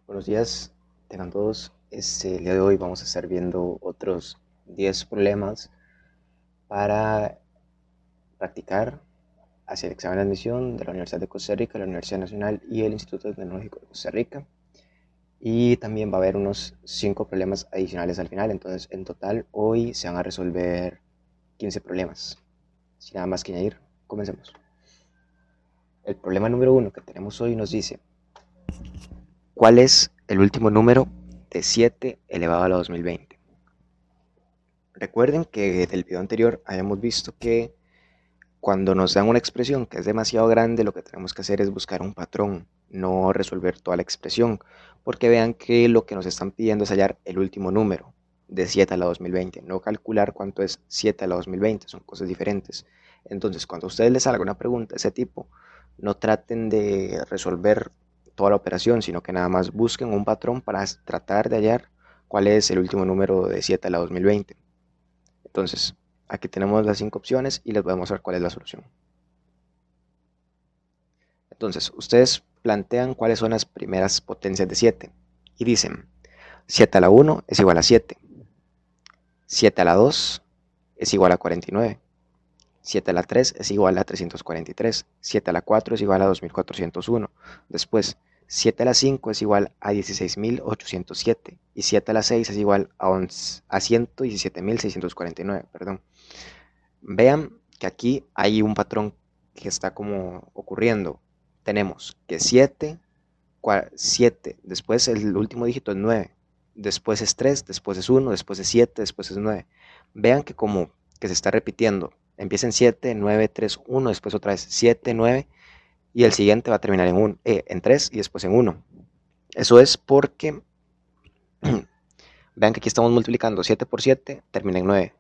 Buenos días, tengan todos. El día de hoy vamos a estar viendo otros 10 problemas para practicar hacia el examen de admisión de la Universidad de Costa Rica, la Universidad Nacional y el Instituto Tecnológico de Costa Rica. Y también va a haber unos 5 problemas adicionales al final. Entonces, en total, hoy se van a resolver 15 problemas. Sin nada más que añadir, comencemos. El problema número 1 que tenemos hoy nos dice: ¿cuál es el último número de 7 elevado a la 2020? Recuerden que del video anterior habíamos visto que cuando nos dan una expresión que es demasiado grande, lo que tenemos que hacer es buscar un patrón, no resolver toda la expresión, porque vean que lo que nos están pidiendo es hallar el último número de 7 a la 2020, no calcular cuánto es 7 a la 2020, son cosas diferentes. Entonces, cuando a ustedes les salga una pregunta de ese tipo, no traten de resolver toda la operación, sino que nada más busquen un patrón para tratar de hallar cuál es el último número de 7 a la 2020. Entonces, aquí tenemos las 5 opciones y les voy a mostrar cuál es la solución. Entonces, ustedes plantean cuáles son las primeras potencias de 7 y dicen 7 a la 1 es igual a 7, 7 a la 2 es igual a 49, 7 a la 3 es igual a 343, 7 a la 4 es igual a 2401, después 7 a la 5 es igual a 16807 y 7 a la 6 es igual a 117649, perdón. Vean que aquí hay un patrón que está como ocurriendo. Tenemos que 7, después el último dígito es 9, después es 3, después es 1, después es 7, después es 9. Vean que como que se está repitiendo. Empieza en 7, 9, 3, 1, después otra vez 7, 9 y el siguiente va a terminar en 3 y después en 1. Eso es porque vean que aquí estamos multiplicando 7 por 7, termina en 9.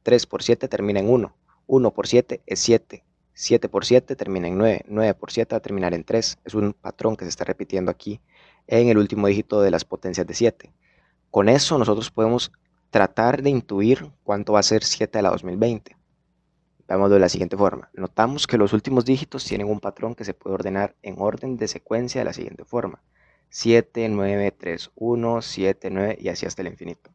3 por 7 termina en 1. 1 por 7 es 7. 7 por 7 termina en 9. 9 por 7 va a terminar en 3. Es un patrón que se está repitiendo aquí en el último dígito de las potencias de 7. Con eso nosotros podemos tratar de intuir cuánto va a ser 7 a la 2020. Veámoslo de la siguiente forma. Notamos que los últimos dígitos tienen un patrón que se puede ordenar en orden de secuencia de la siguiente forma: 7, 9, 3, 1, 7, 9 y así hasta el infinito.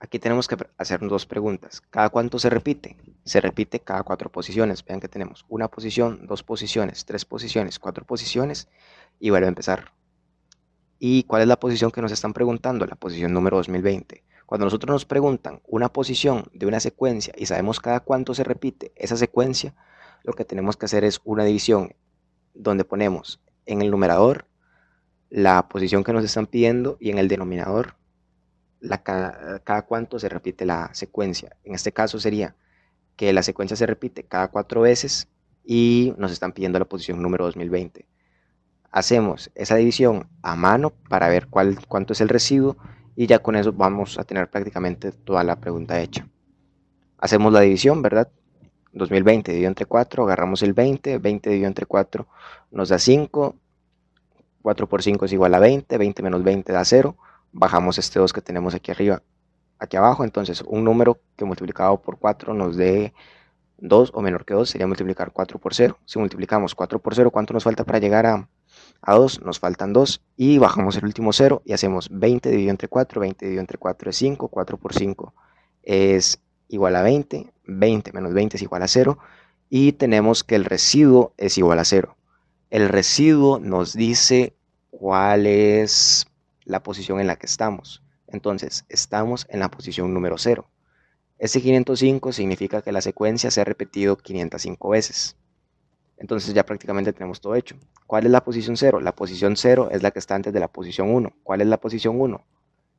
Aquí tenemos que hacer dos preguntas. ¿Cada cuánto se repite? Se repite cada 4 posiciones. Vean que tenemos una posición, 2 posiciones, 3 posiciones, 4 posiciones y vuelve a empezar. ¿Y cuál es la posición que nos están preguntando? La posición número 2020. Cuando nosotros nos preguntan una posición de una secuencia y sabemos cada cuánto se repite esa secuencia, lo que tenemos que hacer es una división donde ponemos en el numerador la posición que nos están pidiendo y en el denominador cada cuánto se repite la secuencia. En este caso sería que la secuencia se repite cada 4 veces y nos están pidiendo la posición número 2020. Hacemos esa división a mano para ver cuánto es el residuo y ya con eso vamos a tener prácticamente toda la pregunta hecha. Hacemos la división, ¿verdad? 2020 dividido entre 4, agarramos el 20, 20 dividido entre 4 nos da 5, 4 por 5 es igual a 20, 20 menos 20 da 0, bajamos este 2 que tenemos aquí arriba, aquí abajo, entonces un número que multiplicado por 4 nos dé 2 o menor que 2 sería multiplicar 4 por 0. Si multiplicamos 4 por 0, ¿cuánto nos falta para llegar a 2? Nos faltan 2 y bajamos el último 0 y hacemos 20 dividido entre 4, 20 dividido entre 4 es 5, 4 por 5 es igual a 20, 20 menos 20 es igual a 0 y tenemos que el residuo es igual a 0. El residuo nos dice cuál es la posición en la que estamos. Entonces, estamos en la posición número 0. Este 505 significa que la secuencia se ha repetido 505 veces. Entonces ya prácticamente tenemos todo hecho. ¿Cuál es la posición 0? La posición 0 es la que está antes de la posición 1. ¿Cuál es la posición 1?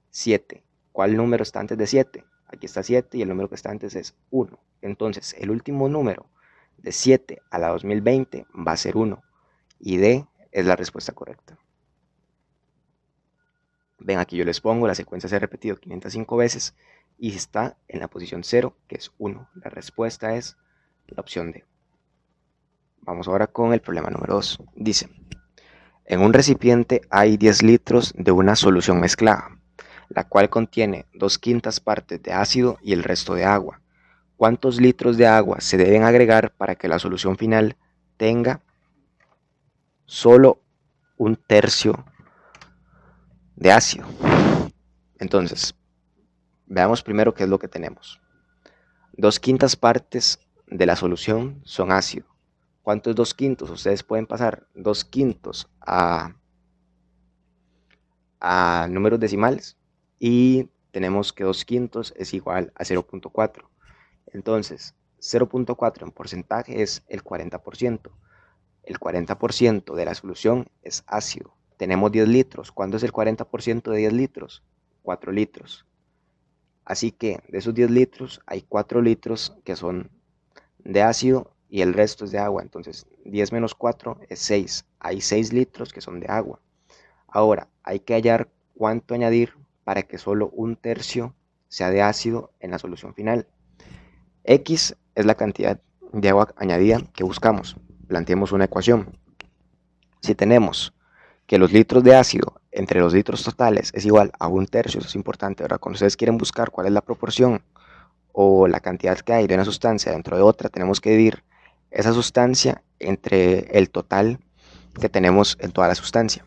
7. ¿Cuál número está antes de 7? Aquí está 7 y el número que está antes es 1. Entonces el último número de 7 a la 2020 va a ser 1. Y D es la respuesta correcta. Ven, aquí yo les pongo, la secuencia se ha repetido 505 veces y está en la posición 0, que es 1. La respuesta es la opción D. Vamos ahora con el problema número 2. Dice, en un recipiente hay 10 litros de una solución mezclada, la cual contiene 2/5 partes de ácido y el resto de agua. ¿Cuántos litros de agua se deben agregar para que la solución final tenga solo 1/3 de ácido. Entonces, veamos primero qué es lo que tenemos. 2/5 partes de la solución son ácido. ¿Cuánto es 2/5? Ustedes pueden pasar 2/5 a números decimales y tenemos que 2/5 es igual a 0.4. Entonces, 0.4 en porcentaje es el 40%. El 40% de la solución es ácido. Tenemos 10 litros. ¿Cuánto es el 40% de 10 litros? 4 litros. Así que de esos 10 litros hay 4 litros que son de ácido y el resto es de agua. Entonces 10 menos 4 es 6. Hay 6 litros que son de agua. Ahora hay que hallar cuánto añadir para que solo un tercio sea de ácido en la solución final. X es la cantidad de agua añadida que buscamos. Planteemos una ecuación. Si tenemos que los litros de ácido entre los litros totales es igual a un tercio, eso es importante, ¿verdad? Cuando ustedes quieren buscar cuál es la proporción o la cantidad que hay de una sustancia dentro de otra, tenemos que dividir esa sustancia entre el total que tenemos en toda la sustancia.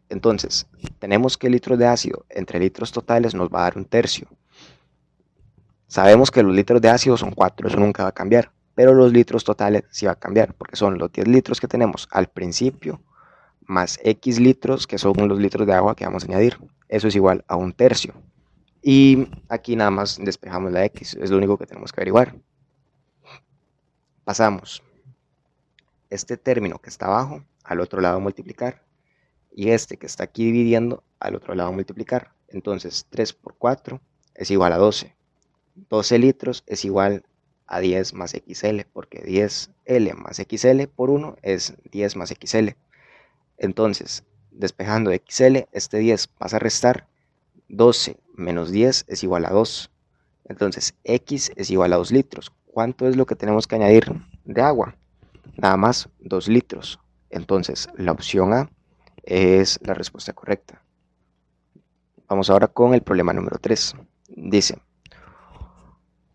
Entonces, tenemos que litros de ácido entre litros totales nos va a dar un tercio. Sabemos que los litros de ácido son 4, eso nunca va a cambiar, pero los litros totales sí va a cambiar, porque son los 10 litros que tenemos al principio más X litros, que son los litros de agua que vamos a añadir. Eso es igual a un tercio. Y aquí nada más despejamos la X, es lo único que tenemos que averiguar. Pasamos este término que está abajo al otro lado multiplicar y este que está aquí dividiendo al otro lado multiplicar. Entonces 3 por 4 es igual a 12. 12 litros es igual a 10 más XL, porque 10L más XL por 1 es 10 más XL. Entonces, despejando XL, este 10 pasa a restar, 12 menos 10 es igual a 2. Entonces, X es igual a 2 litros. ¿Cuánto es lo que tenemos que añadir de agua? Nada más 2 litros. Entonces, la opción A es la respuesta correcta. Vamos ahora con el problema número 3. Dice,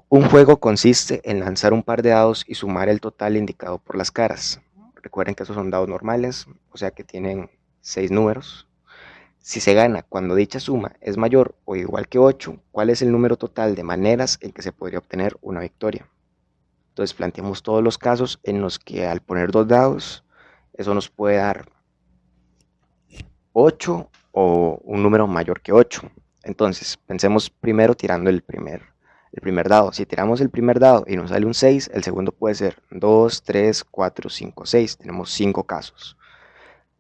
un juego consiste en lanzar un par de dados y sumar el total indicado por las caras. Recuerden que esos son dados normales, o sea que tienen 6 números. Si se gana cuando dicha suma es mayor o igual que 8, ¿cuál es el número total de maneras en que se podría obtener una victoria? Entonces planteamos todos los casos en los que al poner 2 dados, eso nos puede dar 8 o un número mayor que 8. Entonces pensemos primero tirando el primer dado. Si tiramos el primer dado y nos sale un 6, el segundo puede ser 2, 3, 4, 5, 6. Tenemos 5 casos.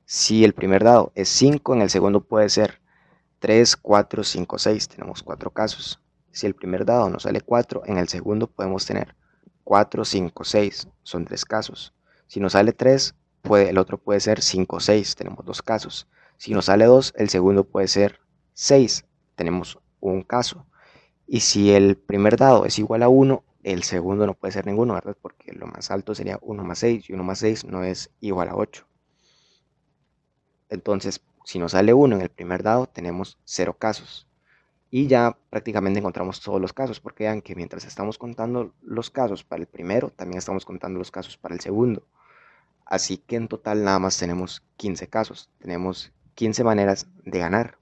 Si el primer dado es 5, en el segundo puede ser 3, 4, 5, 6. Tenemos 4 casos. Si el primer dado nos sale 4, en el segundo podemos tener 4, 5, 6. Son 3 casos. Si nos sale 3, el otro puede ser 5, 6. Tenemos 2 casos. Si nos sale 2, el segundo puede ser 6. Tenemos un caso. Y si el primer dado es igual a 1, el segundo no puede ser ninguno, ¿verdad? Porque lo más alto sería 1 más 6 y 1 más 6 no es igual a 8. Entonces, si nos sale 1 en el primer dado, tenemos 0 casos. Y ya prácticamente encontramos todos los casos, porque vean que mientras estamos contando los casos para el primero, también estamos contando los casos para el segundo. Así que en total nada más tenemos 15 casos. Tenemos 15 maneras de ganar.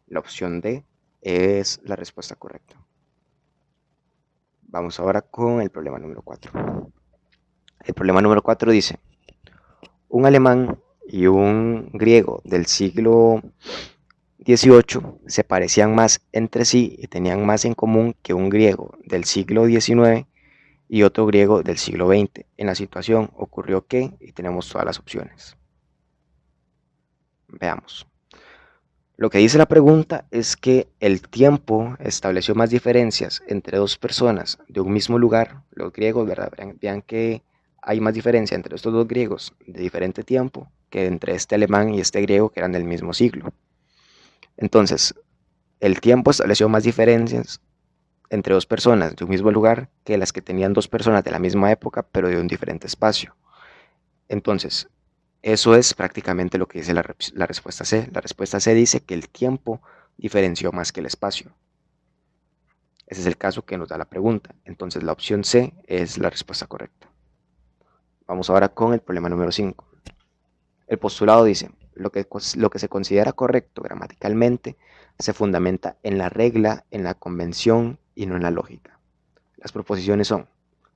La opción D es la respuesta correcta. Vamos ahora con el problema número 4. El problema número 4 dice, un alemán y un griego del siglo XVIII se parecían más entre sí y tenían más en común que un griego del siglo XIX y otro griego del siglo XX. En la situación ocurrió que, y tenemos todas las opciones. Veamos. Lo que dice la pregunta es que el tiempo estableció más diferencias entre dos personas de un mismo lugar, los griegos, ¿verdad? Vean que hay más diferencia entre estos dos griegos de diferente tiempo que entre este alemán y este griego que eran del mismo siglo. Entonces, el tiempo estableció más diferencias entre dos personas de un mismo lugar que las que tenían dos personas de la misma época pero de un diferente espacio. Entonces, eso es prácticamente lo que dice la respuesta C. La respuesta C dice que el tiempo diferenció más que el espacio. Ese es el caso que nos da la pregunta. Entonces la opción C es la respuesta correcta. Vamos ahora con el problema número 5. El postulado dice, lo que se considera correcto gramaticalmente se fundamenta en la regla, en la convención y no en la lógica. Las proposiciones son: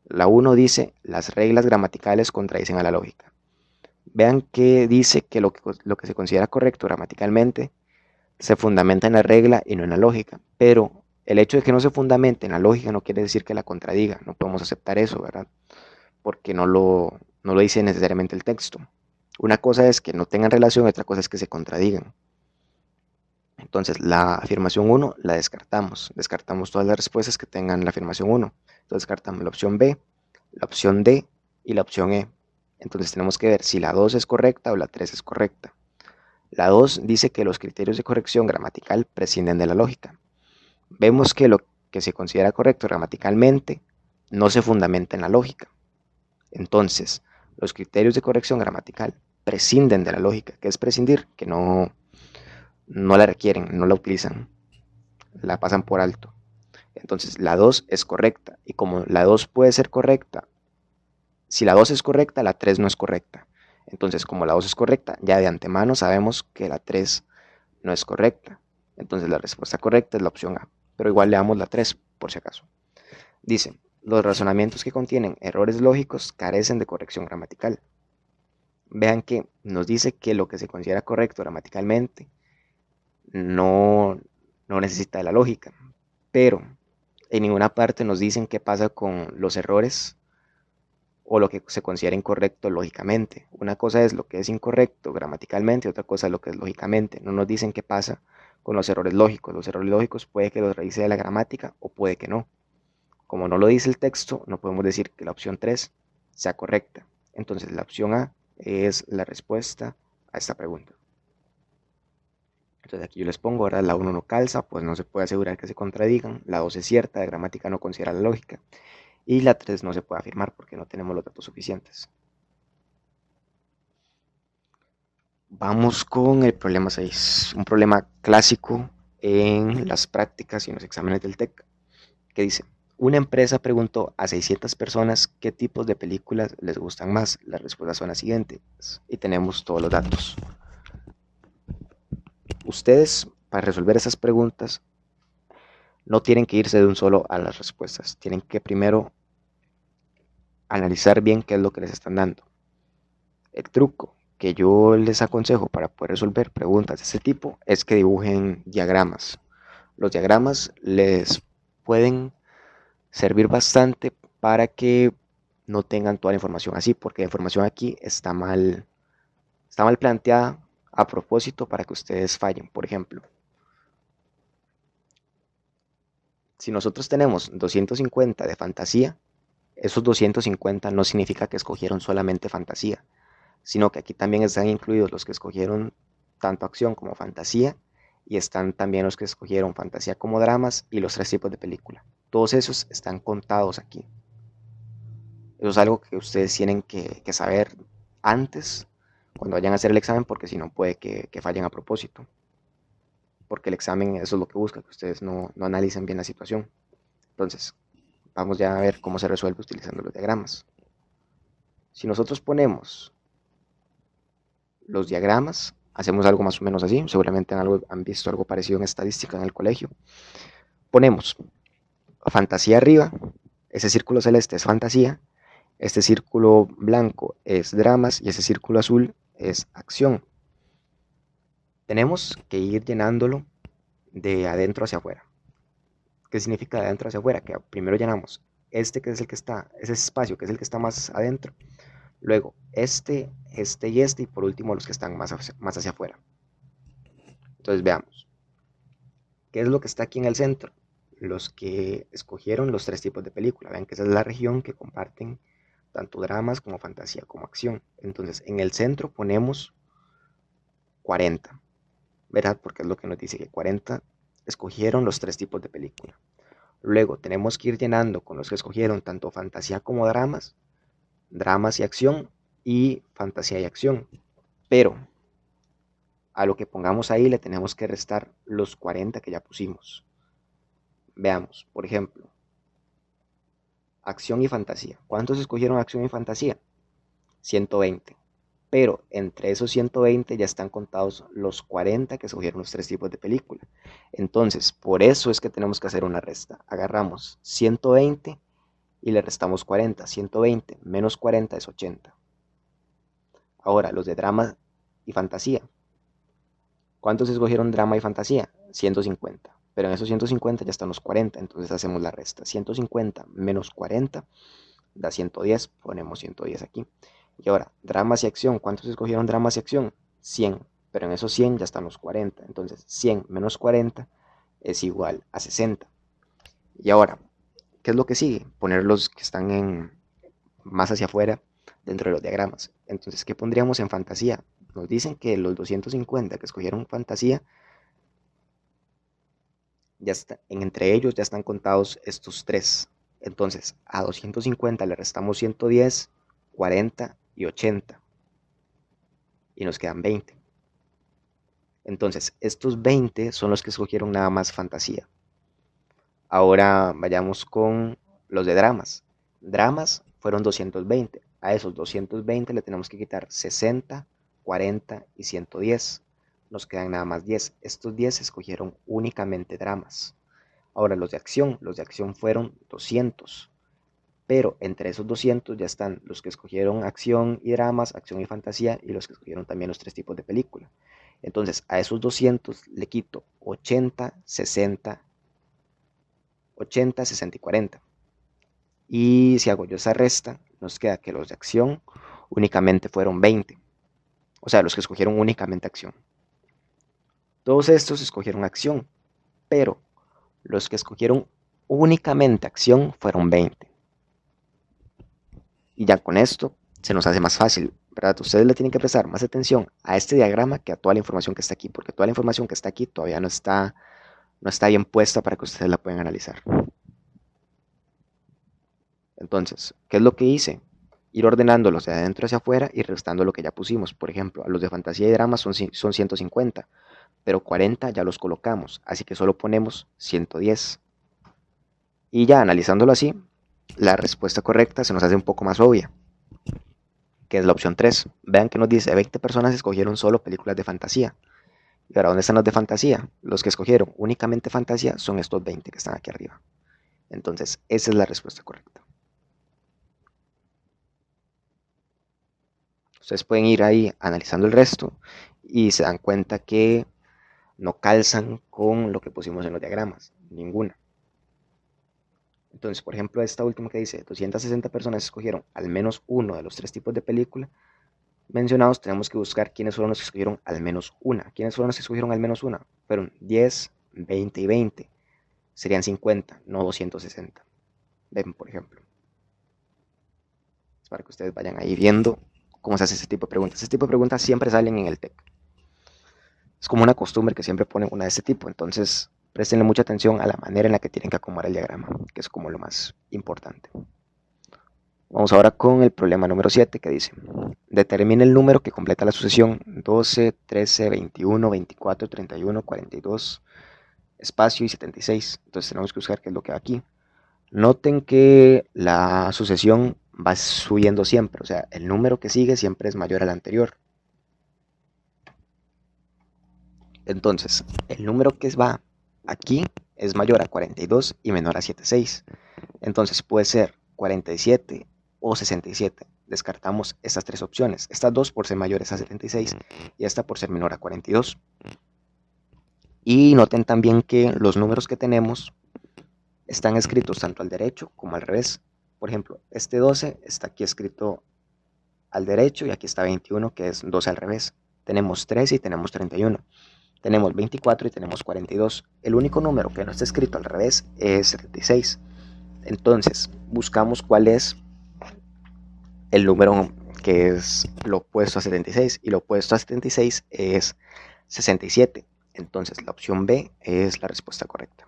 la 1 dice, las reglas gramaticales contradicen a la lógica. Vean que dice que lo que se considera correcto gramaticalmente se fundamenta en la regla y no en la lógica, pero el hecho de que no se fundamente en la lógica no quiere decir que la contradiga, no podemos aceptar eso, ¿verdad? Porque no lo dice necesariamente el texto. Una cosa es que no tengan relación y otra cosa es que se contradigan. Entonces, la afirmación 1 la descartamos todas las respuestas que tengan la afirmación 1. Entonces, descartamos la opción B, la opción D y la opción E. Entonces, tenemos que ver si la 2 es correcta o la 3 es correcta. La 2 dice que los criterios de corrección gramatical prescinden de la lógica. Vemos que lo que se considera correcto gramaticalmente no se fundamenta en la lógica. Entonces, los criterios de corrección gramatical prescinden de la lógica. ¿Qué es prescindir? Que no la requieren, no la utilizan, la pasan por alto. Entonces, la 2 es correcta. Y como la 2 puede ser correcta, si la 2 es correcta, la 3 no es correcta. Entonces, como la 2 es correcta, ya de antemano sabemos que la 3 no es correcta. Entonces, la respuesta correcta es la opción A. Pero igual le damos la 3, por si acaso. Dice, los razonamientos que contienen errores lógicos carecen de corrección gramatical. Vean que nos dice que lo que se considera correcto gramaticalmente no, no necesita de la lógica, pero en ninguna parte nos dicen qué pasa con los errores o lo que se considera incorrecto lógicamente. Una cosa es lo que es incorrecto gramaticalmente y otra cosa es lo que es lógicamente. No nos dicen qué pasa con los errores lógicos. Los errores lógicos puede que los realice de la gramática o puede que no. Como no lo dice el texto, no podemos decir que la opción 3 sea correcta. Entonces la opción A es la respuesta a esta pregunta. Entonces aquí yo les pongo, ahora la 1 no calza, pues no se puede asegurar que se contradigan. La 2 es cierta, de gramática no considera la lógica. Y la 3 no se puede afirmar porque no tenemos los datos suficientes. Vamos con el problema 6, un problema clásico en las prácticas y en los exámenes del TEC, que dice, una empresa preguntó a 600 personas qué tipos de películas les gustan más. Las respuestas son las siguientes y tenemos todos los datos. Ustedes, para resolver esas preguntas, no tienen que irse de un solo a las respuestas. Tienen que primero analizar bien qué es lo que les están dando. El truco que yo les aconsejo para poder resolver preguntas de este tipo es que dibujen diagramas. Los diagramas les pueden servir bastante para que no tengan toda la información así, porque la información aquí está mal planteada a propósito para que ustedes fallen. Por ejemplo, si nosotros tenemos 250 de fantasía, esos 250 no significa que escogieron solamente fantasía, sino que aquí también están incluidos los que escogieron tanto acción como fantasía, y están también los que escogieron fantasía como dramas y los 3 tipos de película. Todos esos están contados aquí. Eso es algo que ustedes tienen que saber antes, cuando vayan a hacer el examen, porque si no puede que fallen a propósito. Porque el examen eso es lo que busca, que ustedes no analicen bien la situación. Entonces, vamos ya a ver cómo se resuelve utilizando los diagramas. Si nosotros ponemos los diagramas, hacemos algo más o menos así, seguramente han visto algo parecido en estadística en el colegio. Ponemos fantasía arriba, ese círculo celeste es fantasía, este círculo blanco es dramas y ese círculo azul es acción. Tenemos que ir llenándolo de adentro hacia afuera. ¿Qué significa de adentro hacia afuera? Que primero llenamos este que es el que está, ese espacio que es el que está más adentro, luego este y por último los que están más hacia afuera. Entonces veamos, ¿qué es lo que está aquí en el centro? Los que escogieron los 3 tipos de película. Vean que esa es la región que comparten tanto dramas como fantasía como acción. Entonces en el centro ponemos 40, ¿verdad? Porque es lo que nos dice que 40 escogieron los 3 tipos de película. Luego tenemos que ir llenando con los que escogieron tanto fantasía como dramas, dramas y acción, y fantasía y acción. Pero a lo que pongamos ahí le tenemos que restar los 40 que ya pusimos. Veamos, por ejemplo, acción y fantasía. ¿Cuántos escogieron acción y fantasía? 120. pero entre esos 120 ya están contados los 40 que escogieron los tres tipos de película. Entonces, por eso es que tenemos que hacer una resta. Agarramos 120 y le restamos 40. 120 menos 40 es 80. Ahora, los de drama y fantasía. ¿Cuántos escogieron drama y fantasía? 150. Pero en esos 150 ya están los 40, entonces hacemos la resta. 150 menos 40 da 110, ponemos 110 aquí. Y ahora, dramas y acción. ¿Cuántos escogieron dramas y acción? 100, pero en esos 100 ya están los 40. Entonces, 100 menos 40 es igual a 60. Y ahora, ¿qué es lo que sigue? Poner los que están más hacia afuera dentro de los diagramas. Entonces, ¿qué pondríamos en fantasía? Nos dicen que los 250 que escogieron fantasía, ya está, entre ellos ya están contados estos tres. Entonces, a 250 le restamos 110, 40 y 80. Y nos quedan 20. Entonces, estos 20 son los que escogieron nada más fantasía. Ahora vayamos con los de dramas. Dramas fueron 220. A esos 220 le tenemos que quitar 60, 40 y 110. Nos quedan nada más 10. Estos 10 escogieron únicamente dramas. Ahora los de acción fueron 200. Pero entre esos 200 ya están los que escogieron acción y dramas, acción y fantasía, y los que escogieron también los tres tipos de película. Entonces a esos 200 le quito 80, 60, 80, 60 y 40. Y si hago yo esa resta, nos queda que los de acción únicamente fueron 20. O sea, los que escogieron únicamente acción. Todos estos escogieron acción, pero los que escogieron únicamente acción fueron 20. Y ya con esto se nos hace más fácil, ¿verdad? Ustedes le tienen que prestar más atención a este diagrama que a toda la información que está aquí, porque toda la información que está aquí todavía no está bien puesta para que ustedes la puedan analizar. Entonces, ¿qué es lo que hice? Ir ordenándolos de adentro hacia afuera y restando lo que ya pusimos. Por ejemplo, a los de fantasía y drama son 150, pero 40 ya los colocamos, así que solo ponemos 110. Y ya analizándolo así, la respuesta correcta se nos hace un poco más obvia, que es la opción 3. Vean que nos dice 20 personas escogieron solo películas de fantasía. Y ahora, ¿dónde están los de fantasía? Los que escogieron únicamente fantasía son estos 20 que están aquí arriba. Entonces, esa es la respuesta correcta. Ustedes pueden ir ahí analizando el resto y se dan cuenta que no calzan con lo que pusimos en los diagramas, ninguna. Entonces, por ejemplo, esta última que dice 260 personas escogieron al menos uno de los tres tipos de película mencionados, tenemos que buscar quiénes fueron los que escogieron al menos una. ¿Quiénes fueron los que escogieron al menos una? Fueron 10, 20 y 20. Serían 50, no 260. Ven, por ejemplo. Es para que ustedes vayan ahí viendo cómo se hace ese tipo de preguntas. Ese tipo de preguntas siempre salen en el TEC. Es como una costumbre que siempre ponen una de este tipo. Entonces, prestenle mucha atención a la manera en la que tienen que acomodar el diagrama, que es como lo más importante. Vamos ahora con el problema número 7 que dice, determine el número que completa la sucesión 12, 13, 21, 24, 31, 42, espacio y 76. Entonces tenemos que buscar qué es lo que va aquí. Noten que la sucesión va subiendo siempre, o sea, el número que sigue siempre es mayor al anterior. Entonces, el número que va aquí es mayor a 42 y menor a 76. Entonces puede ser 47 o 67. Descartamos estas tres opciones. Estas dos por ser mayores a 76 y esta por ser menor a 42. Y noten también que los números que tenemos están escritos tanto al derecho como al revés. Por ejemplo, este 12 está aquí escrito al derecho y aquí está 21, que es 12 al revés. Tenemos 13 y tenemos 31. Tenemos 24 y tenemos 42. El único número que no está escrito al revés es 76. Entonces, buscamos cuál es el número que es lo opuesto a 76. Y lo opuesto a 76 es 67. Entonces, la opción B es la respuesta correcta.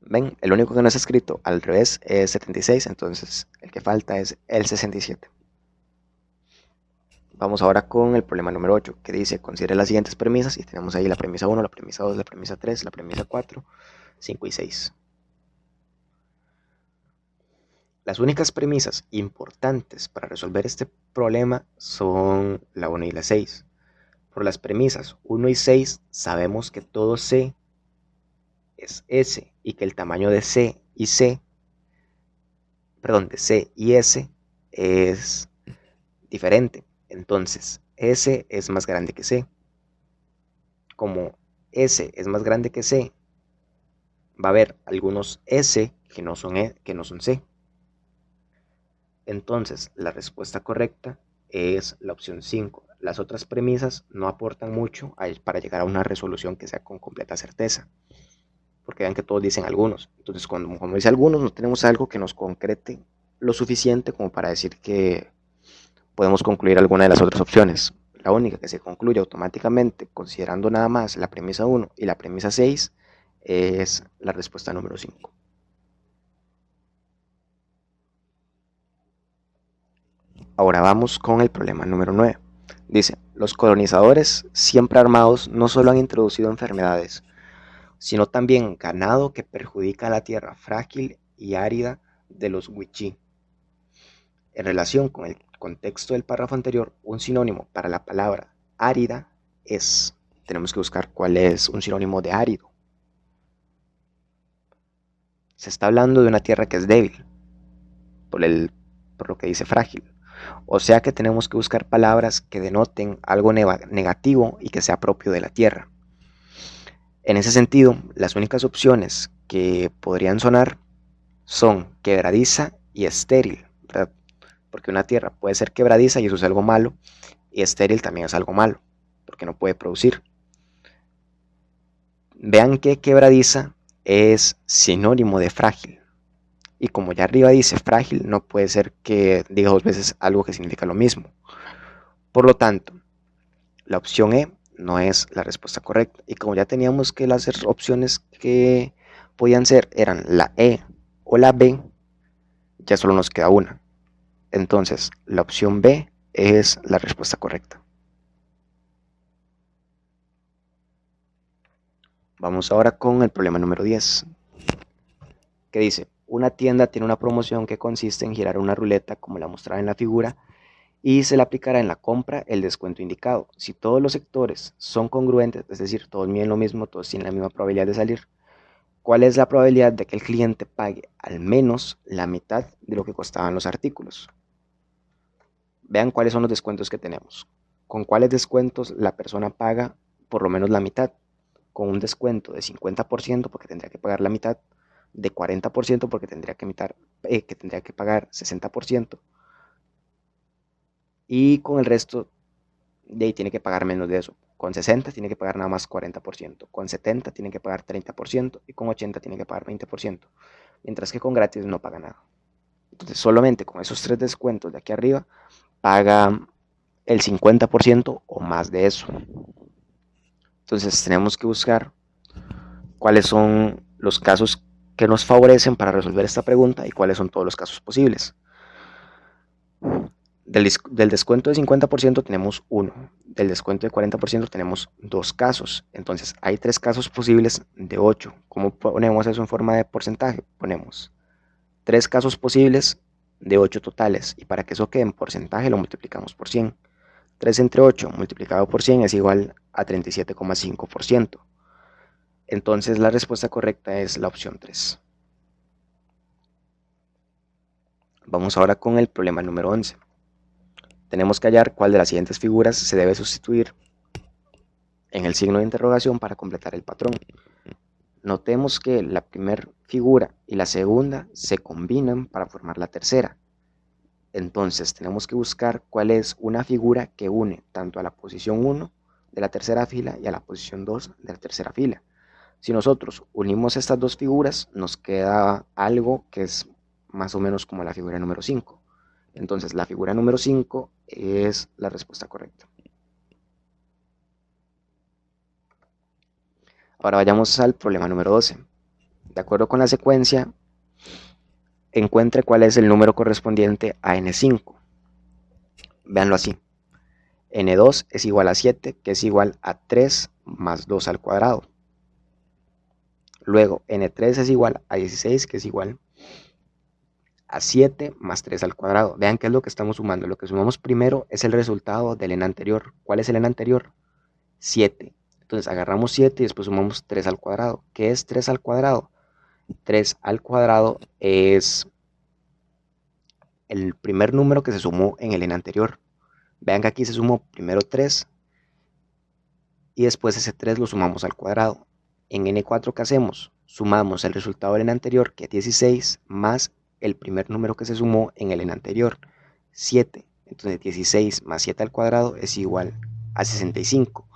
Ven, el único que no está escrito al revés es 76. Entonces, el que falta es el 67. Vamos ahora con el problema número 8, que dice, considere las siguientes premisas, y tenemos ahí la premisa 1, la premisa 2, la premisa 3, la premisa 4, 5 y 6. Las únicas premisas importantes para resolver este problema son la 1 y la 6. Por las premisas 1 y 6 sabemos que todo C es S y que el tamaño de C y C, perdón, de C y S es diferente. Entonces, S es más grande que C. Como S es más grande que C, va a haber algunos S que no son C. Entonces, la respuesta correcta es la opción 5. Las otras premisas no aportan mucho para llegar a una resolución que sea con completa certeza, porque vean que todos dicen algunos. Entonces, cuando dice algunos, no tenemos algo que nos concrete lo suficiente como para decir que podemos concluir alguna de las otras opciones. La única que se concluye automáticamente, considerando nada más la premisa 1 y la premisa 6, es la respuesta número 5. Ahora vamos con el problema número 9. Dice, los colonizadores siempre armados no solo han introducido enfermedades, sino también ganado que perjudica a la tierra frágil y árida de los wichí. En relación con el contexto del párrafo anterior, un sinónimo para la palabra árida es, tenemos que buscar cuál es un sinónimo de árido. Se está hablando de una tierra que es débil, por lo que dice frágil. O sea que tenemos que buscar palabras que denoten algo negativo y que sea propio de la tierra. En ese sentido, las únicas opciones que podrían sonar son quebradiza y estéril, ¿verdad? Porque una tierra puede ser quebradiza y eso es algo malo, y estéril también es algo malo, porque no puede producir. Vean que quebradiza es sinónimo de frágil, y como ya arriba dice frágil, no puede ser que diga dos veces algo que significa lo mismo. Por lo tanto, la opción E no es la respuesta correcta. Y como ya teníamos que las opciones que podían ser eran la E o la B, ya solo nos queda una. Entonces, la opción B es la respuesta correcta. Vamos ahora con el problema número 10, que dice, una tienda tiene una promoción que consiste en girar una ruleta como la mostrada en la figura y se le aplicará en la compra el descuento indicado. Si todos los sectores son congruentes, es decir, todos miden lo mismo, todos tienen la misma probabilidad de salir, ¿cuál es la probabilidad de que el cliente pague al menos la mitad de lo que costaban los artículos? Vean cuáles son los descuentos que tenemos. ¿Con cuáles descuentos la persona paga por lo menos la mitad? Con un descuento de 50% porque tendría que pagar la mitad, de 40% porque tendría que pagar 60%, y con el resto de ahí tiene que pagar menos de eso. Con 60 tiene que pagar nada más 40%, con 70 tiene que pagar 30% y con 80 tiene que pagar 20%, mientras que con gratis no paga nada. Entonces solamente con esos tres descuentos de aquí arriba paga el 50% o más de eso. Entonces tenemos que buscar cuáles son los casos que nos favorecen para resolver esta pregunta y cuáles son todos los casos posibles. Del descuento de 50% tenemos uno, del descuento de 40% tenemos dos casos, entonces hay tres casos posibles de 8. ¿Cómo ponemos eso en forma de porcentaje? Ponemos tres casos posibles de 8 totales, y para que eso quede en porcentaje lo multiplicamos por 100. 3 entre 8 multiplicado por 100 es igual a 37,5%. Entonces la respuesta correcta es la opción 3. Vamos ahora con el problema número 11. Tenemos que hallar cuál de las siguientes figuras se debe sustituir en el signo de interrogación para completar el patrón. Notemos que la primera figura y la segunda se combinan para formar la tercera. Entonces tenemos que buscar cuál es una figura que une tanto a la posición 1 de la tercera fila y a la posición 2 de la tercera fila. Si nosotros unimos estas dos figuras, nos queda algo que es más o menos como la figura número 5. Entonces la figura número 5 es la respuesta correcta. Ahora vayamos al problema número 12. De acuerdo con la secuencia, encuentre cuál es el número correspondiente a n5. Véanlo así. n2 es igual a 7, que es igual a 3 más 2 al cuadrado. Luego n3 es igual a 16, que es igual a 7 más 3 al cuadrado. Vean qué es lo que estamos sumando. Lo que sumamos primero es el resultado del n anterior. ¿Cuál es el n anterior? 7. Entonces agarramos 7 y después sumamos 3 al cuadrado. ¿Qué es 3 al cuadrado? 3 al cuadrado es el primer número que se sumó en el n anterior. Vean que aquí se sumó primero 3 y después ese 3 lo sumamos al cuadrado. En n4, ¿qué hacemos? Sumamos el resultado del n anterior, que es 16, más el primer número que se sumó en el n anterior, 7. Entonces 16 más 7 al cuadrado es igual a 65.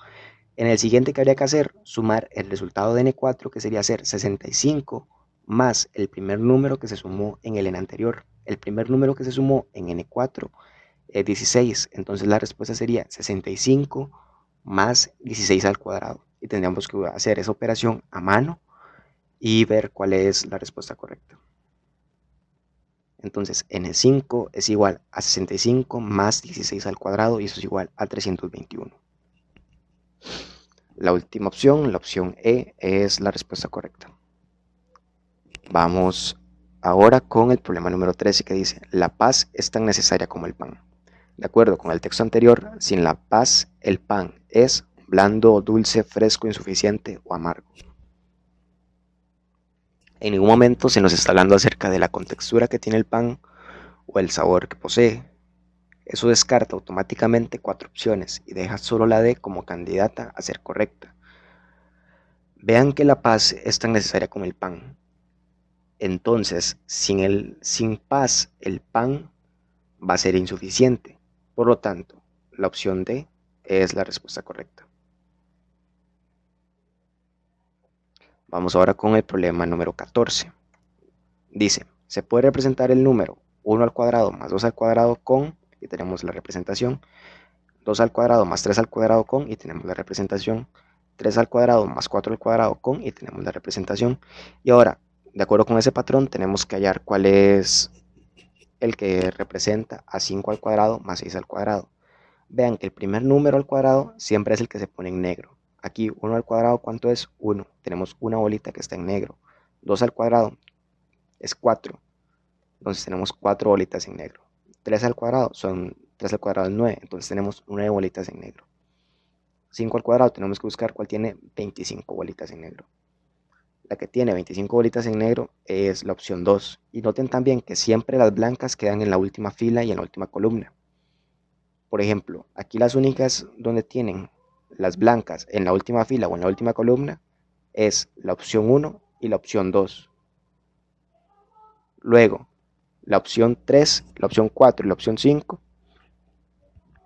En el siguiente que habría que hacer, sumar el resultado de n4, que sería hacer 65 más el primer número que se sumó en el n anterior. El primer número que se sumó en n4 es 16, entonces la respuesta sería 65 más 16 al cuadrado. Y tendríamos que hacer esa operación a mano y ver cuál es la respuesta correcta. Entonces n5 es igual a 65 más 16 al cuadrado y eso es igual a 321. La última opción, la opción E, es la respuesta correcta. Vamos ahora con el problema número 13 que dice: la paz es tan necesaria como el pan. De acuerdo con el texto anterior, sin la paz el pan es blando, dulce, fresco, insuficiente o amargo. En ningún momento se nos está hablando acerca de la contextura que tiene el pan o el sabor que posee. Eso descarta automáticamente 4 opciones y deja solo la D como candidata a ser correcta. Vean que la paz es tan necesaria como el pan. Entonces, sin paz, el pan va a ser insuficiente. Por lo tanto, la opción D es la respuesta correcta. Vamos ahora con el problema número 14. Dice, se puede representar el número 1 al cuadrado más 2 al cuadrado con, y tenemos la representación, 2 al cuadrado más 3 al cuadrado con, y tenemos la representación, 3 al cuadrado más 4 al cuadrado con, y tenemos la representación. Y ahora, de acuerdo con ese patrón, tenemos que hallar cuál es el que representa a 5 al cuadrado más 6 al cuadrado. Vean que el primer número al cuadrado siempre es el que se pone en negro. Aquí 1 al cuadrado, ¿cuánto es? 1. Tenemos una bolita que está en negro. 2 al cuadrado es 4. Entonces tenemos 4 bolitas en negro. 3 al cuadrado son 3 al cuadrado es 9. Entonces tenemos 9 bolitas en negro. 5 al cuadrado tenemos que buscar cuál tiene 25 bolitas en negro. La que tiene 25 bolitas en negro es la opción 2. Y noten también que siempre las blancas quedan en la última fila y en la última columna. Por ejemplo, aquí las únicas donde tienen las blancas en la última fila o en la última columna es la opción 1 y la opción 2. Luego, la opción 3, la opción 4 y la opción 5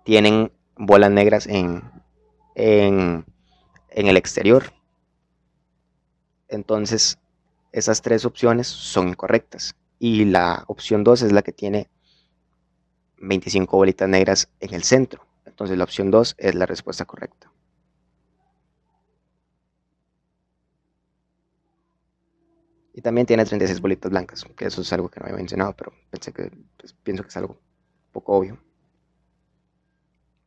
tienen bolas negras en el exterior. Entonces, esas 3 opciones son incorrectas. Y la opción 2 es la que tiene 25 bolitas negras en el centro. Entonces, la opción 2 es la respuesta correcta. Y también tiene 36 bolitas blancas, que eso es algo que no había mencionado, pero pienso que es algo un poco obvio.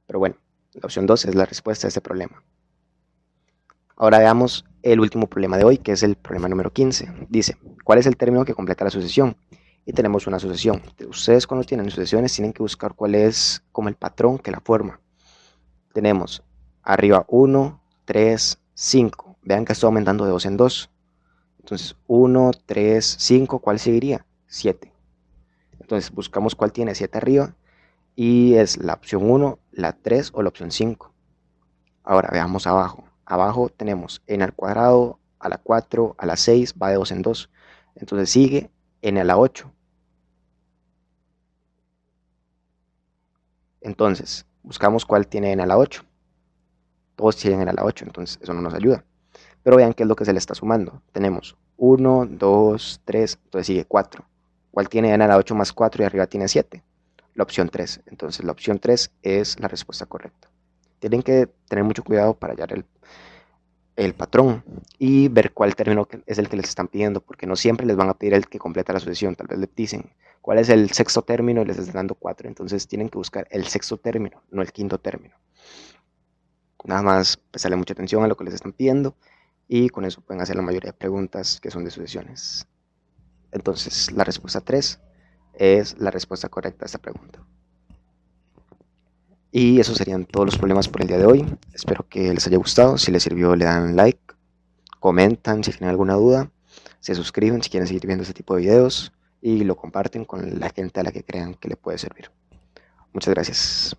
Pero bueno, la opción 2 es la respuesta a este problema. Ahora veamos el último problema de hoy, que es el problema número 15. Dice, ¿cuál es el término que completa la sucesión? Y tenemos una sucesión. Ustedes cuando tienen sucesiones tienen que buscar cuál es como el patrón que la forma. Tenemos arriba 1, 3, 5. Vean que está aumentando de 2 en 2. Entonces 1, 3, 5, ¿cuál seguiría? 7. Entonces buscamos cuál tiene 7 arriba y es la opción 1, la 3 o la opción 5. Ahora veamos abajo. Abajo tenemos n al cuadrado, a la 4, a la 6, va de 2 en 2. Entonces sigue n a la 8. Entonces buscamos cuál tiene n a la 8. Todos tienen n a la 8, entonces eso no nos ayuda. Pero vean qué es lo que se le está sumando. Tenemos 1, 2, 3, entonces sigue 4. ¿Cuál tiene n a la 8 más 4 y arriba tiene 7? La opción 3. Entonces la opción 3 es la respuesta correcta. Tienen que tener mucho cuidado para hallar el patrón y ver cuál término es el que les están pidiendo, porque no siempre les van a pedir el que completa la sucesión. Tal vez les dicen cuál es el sexto término y les están dando 4. Entonces tienen que buscar el sexto término, no el quinto término. Nada más prestarle mucha atención a lo que les están pidiendo y con eso pueden hacer la mayoría de preguntas que son de sucesiones. Entonces la respuesta 3 es la respuesta correcta a esta pregunta. Y esos serían todos los problemas por el día de hoy. Espero que les haya gustado. Si les sirvió, le dan like, comentan si tienen alguna duda, se suscriben si quieren seguir viendo este tipo de videos y lo comparten con la gente a la que crean que le puede servir. Muchas gracias.